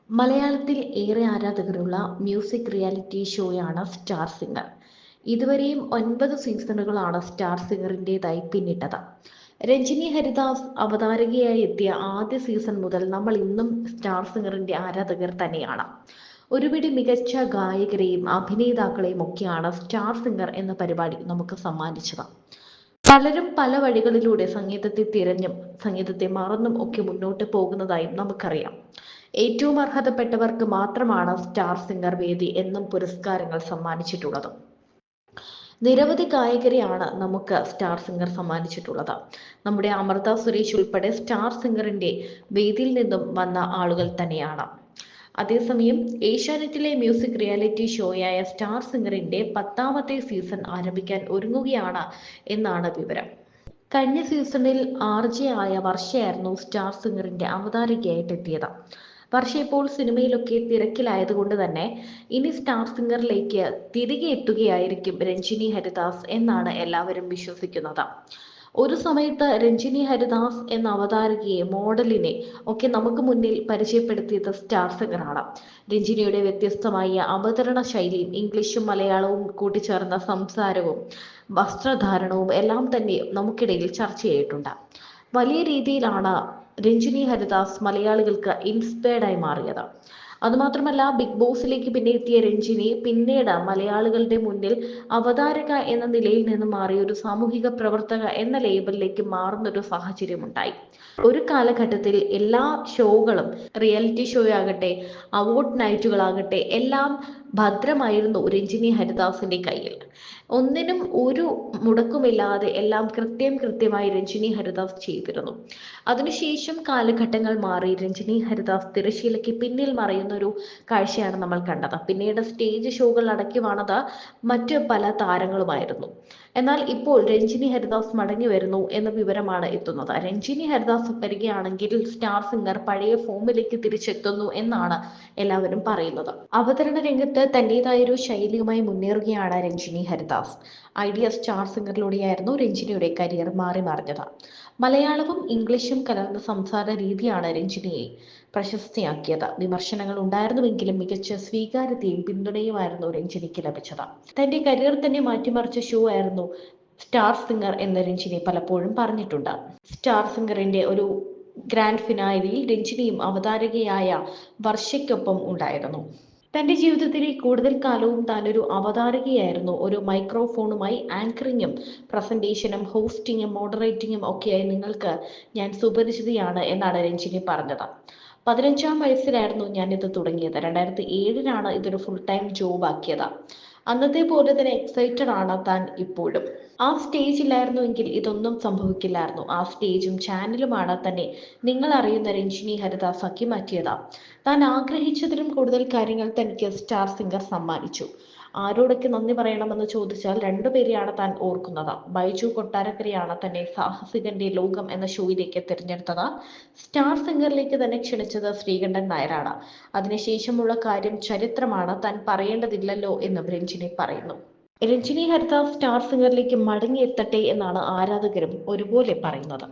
മലയാളത്തിൽ ഏറെ ആരാധകരുള്ള മ്യൂസിക് റിയാലിറ്റി ഷോയാണ് സ്റ്റാർ സിംഗർ. ഇതുവരെയും 9 സീസണുകളാണ് സ്റ്റാർ സിംഗറിൻ്റെതായി പിന്നിട്ടത്. രഞ്ജിനി ഹരിദാസ് അവതാരകയായി എത്തിയ ആദ്യ സീസൺ മുതൽ നമ്മൾ ഇന്നും സ്റ്റാർ സിംഗറിന്റെ ആരാധകർ തന്നെയാണ്. ഒരുപിടി മികച്ച ഗായകരെയും അഭിനേതാക്കളെയും ഒക്കെയാണ് സ്റ്റാർ സിംഗർ എന്ന പരിപാടി നമുക്ക് സമ്മാനിച്ചത്. പലരും പല വഴികളിലൂടെ സംഗീതത്തെ തിരഞ്ഞും സംഗീതത്തെ മറന്നും ഒക്കെ മുന്നോട്ട് പോകുന്നതായും നമുക്കറിയാം. ഏറ്റവും അർഹതപ്പെട്ടവർക്ക് മാത്രമാണ് സ്റ്റാർ സിംഗർ വേദി എന്നും പുരസ്കാരങ്ങൾ സമ്മാനിച്ചിട്ടുള്ളത്. നിരവധി ഗായകരെയാണ് നമുക്ക് സ്റ്റാർ സിംഗർ സമ്മാനിച്ചിട്ടുള്ളത്. നമ്മുടെ അമൃത സുരേഷ് ഉൾപ്പെടെ സ്റ്റാർ സിംഗറിന്റെ വേദിയിൽ നിന്നും വന്ന ആളുകൾ തന്നെയാണ്. അതേസമയം ഏഷ്യാനെറ്റിലെ മ്യൂസിക് റിയാലിറ്റി ഷോയായ സ്റ്റാർ സിംഗറിന്റെ 10ാമത്തെ സീസൺ ആരംഭിക്കാൻ ഒരുങ്ങുകയാണ് എന്നാണ് വിവരം. കഴിഞ്ഞ സീസണിൽ RJ ആയ വർഷയായിരുന്നു സ്റ്റാർ സിംഗറിന്റെ അവതാരകയായിട്ട് എത്തിയത്. വർഷ ഇപ്പോൾ സിനിമയിലൊക്കെ തിരക്കിലായതുകൊണ്ട് തന്നെ ഇനി സ്റ്റാർ സിംഗറിലേക്ക് തിരികെ എത്തുകയായിരിക്കും രഞ്ജിനി ഹരിദാസ് എന്നാണ് എല്ലാവരും വിശ്വസിക്കുന്നത്. ഒരു സമയത്ത് രഞ്ജിനി ഹരിദാസ് എന്ന അവതാരകയെ, മോഡലിനെ ഒക്കെ നമുക്ക് മുന്നിൽ പരിചയപ്പെടുത്തിയത് സ്റ്റാർ സിംഗറാണ്. രഞ്ജിനിയുടെ വ്യത്യസ്തമായ അവതരണ ശൈലിയും ഇംഗ്ലീഷും മലയാളവും കൂട്ടിച്ചേർന്ന സംസാരവും വസ്ത്രധാരണവും എല്ലാം തന്നെ നമുക്കിടയിൽ ചർച്ചയായിട്ടുണ്ട്. വലിയ രീതിയിലാണ് രഞ്ജിനി ഹരിദാസ് മലയാളികൾക്ക് ഇൻസ്പയർഡായി മാറിയത്. അതുമാത്രമല്ല, ബിഗ് ബോസിലേക്ക് പിന്നെ എത്തിയ രഞ്ജിനി പിന്നീട് മലയാളികളുടെ മുന്നിൽ അവതാരക എന്ന നിലയിൽ നിന്ന് മാറി ഒരു സാമൂഹിക പ്രവർത്തക എന്ന ലേബലിലേക്ക് മാറുന്നൊരു സാഹചര്യമുണ്ടായി. ഒരു കാലഘട്ടത്തിൽ എല്ലാ ഷോകളും, റിയാലിറ്റി ഷോ ആകട്ടെ, അവാർഡ് നൈറ്റുകളാകട്ടെ, എല്ലാം ഭദ്രമായിരുന്നു രഞ്ജിനി ഹരിദാസിന്റെ കയ്യിൽ. ഒന്നിനും ഒരു മുടക്കുമില്ലാതെ എല്ലാം കൃത്യമായി രഞ്ജിനി ഹരിദാസ് ചെയ്തിരുന്നു. അതിനുശേഷം കാലഘട്ടങ്ങൾ മാറി രഞ്ജിനി ഹരിദാസ് തിരശ്ശീലയ്ക്ക് പിന്നിൽ മറയുന്ന ഒരു കാഴ്ചയാണ് നമ്മൾ കണ്ടത്. പിന്നീട് സ്റ്റേജ് ഷോകൾ അടക്കി മറ്റ് പല താരങ്ങളുമായിരുന്നു. എന്നാൽ ഇപ്പോൾ രഞ്ജിനി ഹരിദാസ് മടങ്ങി വരുന്നു എന്ന വിവരമാണ് എത്തുന്നത്. രഞ്ജിനി ഹരിദാസ് വരികയാണെങ്കിൽ സ്റ്റാർ സിംഗർ പഴയ ഫോമിലേക്ക് തിരിച്ചെത്തുന്നു എന്നാണ് എല്ലാവരും പറയുന്നത്. അവതരണ രംഗത്ത് തന്റേതായൊരു ശൈലിയുമായി മുന്നേറുകയാണ് രഞ്ജിനി ഹരിദാസ്. ഐഡിയ സ്റ്റാർ സിംഗറിലൂടെയായിരുന്നു രഞ്ജിനിയുടെ കരിയർ മറിഞ്ഞത്. മലയാളവും ഇംഗ്ലീഷും കലർന്ന സംസാര രീതിയാണ് രഞ്ജിനിയെ പ്രശസ്തിയാക്കിയത്. വിമർശനങ്ങൾ ഉണ്ടായിരുന്നുവെങ്കിലും മികച്ച സ്വീകാര്യതയും പിന്തുണയുമായിരുന്നു രഞ്ജിനിക്ക് ലഭിച്ചത്. തന്റെ കരിയർ തന്നെ മാറ്റിമറിച്ച ഷോ ആയിരുന്നു സ്റ്റാർ സിംഗർ എന്ന് രഞ്ജിനി പലപ്പോഴും പറഞ്ഞിട്ടുണ്ട്. സ്റ്റാർ സിംഗറിന്റെ ഒരു ഗ്രാൻഡ് ഫിനാലിയിൽ രഞ്ജിനിയും അവതാരകയായ വർഷയ്ക്കൊപ്പം ഉണ്ടായിരുന്നു. തന്റെ ജീവിതത്തിലെ കൂടുതൽ കാലവും താനൊരു അവതാരകയായിരുന്നു. ഒരു മൈക്രോഫോണുമായി ആങ്കറിങ്ങും പ്രസന്റേഷനും ഹോസ്റ്റിങ്ങും മോഡറേറ്റിങ്ങും ഒക്കെയായി നിങ്ങൾക്ക് ഞാൻ സുപരിചിതയാണ് എന്നാണ് രഞ്ജിനി പറഞ്ഞത്. 15ാം വയസ്സിലായിരുന്നു ഞാനിത് തുടങ്ങിയത്. 2007 ഇതൊരു ഫുൾ ടൈം ജോബ് ആക്കിയത്. അന്നത്തെ പോലെ തന്നെ എക്സൈറ്റഡ് ആണ് താൻ ഇപ്പോഴും. ആ സ്റ്റേജ് ഇല്ലായിരുന്നുവെങ്കിൽ ഇതൊന്നും സംഭവിക്കില്ലായിരുന്നു. ആ സ്റ്റേജും ചാനലുമാണ് തന്നെ നിങ്ങൾ അറിയുന്ന രഞ്ജിനി ഹരിദാസ് ആക്കി മാറ്റിയത്. താൻ ആഗ്രഹിച്ചതിലും കൂടുതൽ കാര്യങ്ങൾ തനിക്ക് സ്റ്റാർ സിംഗർ സമ്മാനിച്ചു. ആരോടൊക്കെ നന്ദി പറയണമെന്ന് ചോദിച്ചാൽ രണ്ടുപേരെയാണ് താൻ ഓർക്കുന്നത്. ബൈജു കൊട്ടാരക്കരയാണ് തന്നെ സാഹസികന്റെ ലോകം എന്ന ഷോയിലേക്ക് തിരഞ്ഞെടുത്തത്. സ്റ്റാർ സിംഗറിലേക്ക് തന്നെ ക്ഷണിച്ചത് ശ്രീകണ്ഠൻ നായരാണ്. അതിനുശേഷമുള്ള കാര്യം ചരിത്രമാണ്, താൻ പറയേണ്ടതില്ലല്ലോ എന്നും രഞ്ജിനി പറയുന്നു. രഞ്ജിനി ഹരിദാസ് സ്റ്റാർ സിംഗറിലേക്ക് മടങ്ങിയെത്തട്ടെ എന്നാണ് ആരാധകരും ഒരുപോലെ പറയുന്നത്.